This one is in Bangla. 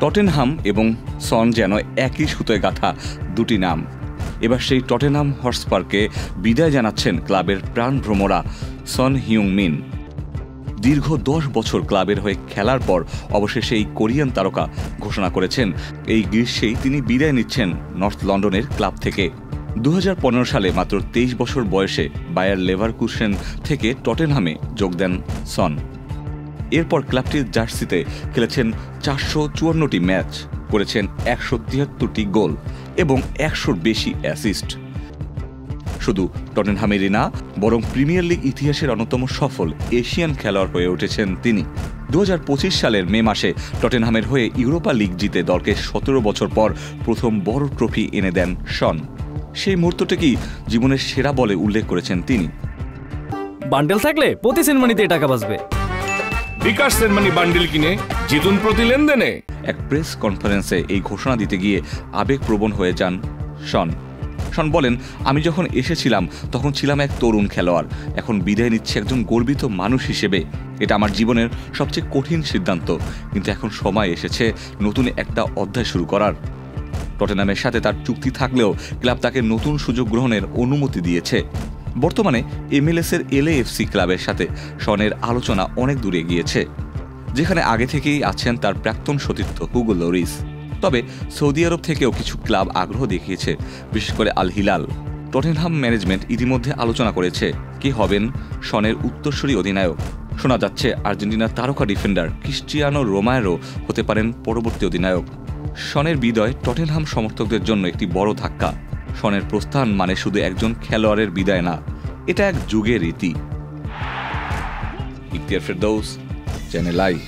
টটেনহাম এবং সন যেন একই সুতোয় গাঁথা দুটি নাম। এবার সেই টটেনহাম হটস্পারকে বিদায় জানাচ্ছেন ক্লাবের প্রাণভ্রমরা সন হিউং-মিন। দীর্ঘ ১০ বছর ক্লাবের হয়ে খেলার পর অবশেষে এই কোরিয়ান তারকা ঘোষণা করেছেন এই গ্রীষ্মেই তিনি বিদায় নিচ্ছেন নর্থ লন্ডনের ক্লাব থেকে। ২০১৫ সালে মাত্র ২৩ বছর বয়সে বায়ার লেভারকুসেন থেকে টটেনহামে যোগ দেন সন। এরপর ক্লাবটির জার্সিতে খেলেছেন ৪৫৪টি ম্যাচ, করেছেন ১৭৩টি গোল এবং ১০০র বেশি অ্যাসিস্ট। শুধু টটেনহামেরই না, বরং প্রিমিয়ার লিগ ইতিহাসের অন্যতম সফল এশিয়ান খেলোয়াড় হয়ে উঠেছেন তিনি। ২০২৫ সালের মে মাসে টটেনহামের হয়ে ইউরোপা লিগ জিতে দলকে ১৭ বছর পর প্রথম বড় ট্রফি এনে দেন শন। সেই মুহূর্তটিকেই জীবনের সেরা বলে উল্লেখ করেছেন তিনি। বান্ডেল থাকলে প্রতি সেনমানিতে টাকা বাঁচবে। বিকাশ সেনমানি বান্ডেল কিনে জিতুন প্রতি লেনদেনে। এক প্রেস কনফারেন্সে এই ঘোষণা দিতে গিয়ে আবেগপ্রবণ হয়ে যান শন। শন বলেন, আমি যখন এসেছিলাম তখন ছিলাম এক তরুণ খেলোয়াড়, এখন বিদায় নিচ্ছে একজন গর্বিত মানুষ হিসেবে। এটা আমার জীবনের সবচেয়ে কঠিন সিদ্ধান্ত, কিন্তু এখন সময় এসেছে নতুন একটা অধ্যায় শুরু করার। টটেনহামের সাথে তার চুক্তি থাকলেও ক্লাব তাকে নতুন সুযোগ গ্রহণের অনুমতি দিয়েছে। বর্তমানে MLS-এর LAFC ক্লাবের সাথে শনের আলোচনা অনেক দূরে গিয়েছে, যেখানে আগে থেকেই আছেন তার প্রাক্তন সতীর্থ হুগো লরিস। তবে সৌদি আরব থেকেও কিছু ক্লাব আগ্রহ দেখিয়েছে, বিশেষ করে আল হিলাল। টটেনহাম ম্যানেজমেন্ট ইতিমধ্যে আলোচনা করেছে কে হবেন শনের উত্তরসূরি অধিনায়ক। শোনা যাচ্ছে আর্জেন্টিনার তারকা ডিফেন্ডার ক্রিস্টিয়ানো রোমেরো হতে পারেন পরবর্তী অধিনায়ক। শনের বিদায় টটেনহাম সমর্থকদের জন্য একটি বড় ধাক্কা। শনের প্রস্থান মানে শুধু একজন খেলোয়াড়ের বিদায় না, এটা এক যুগের রীতি। Ikhtiyar Ferdous, channel I.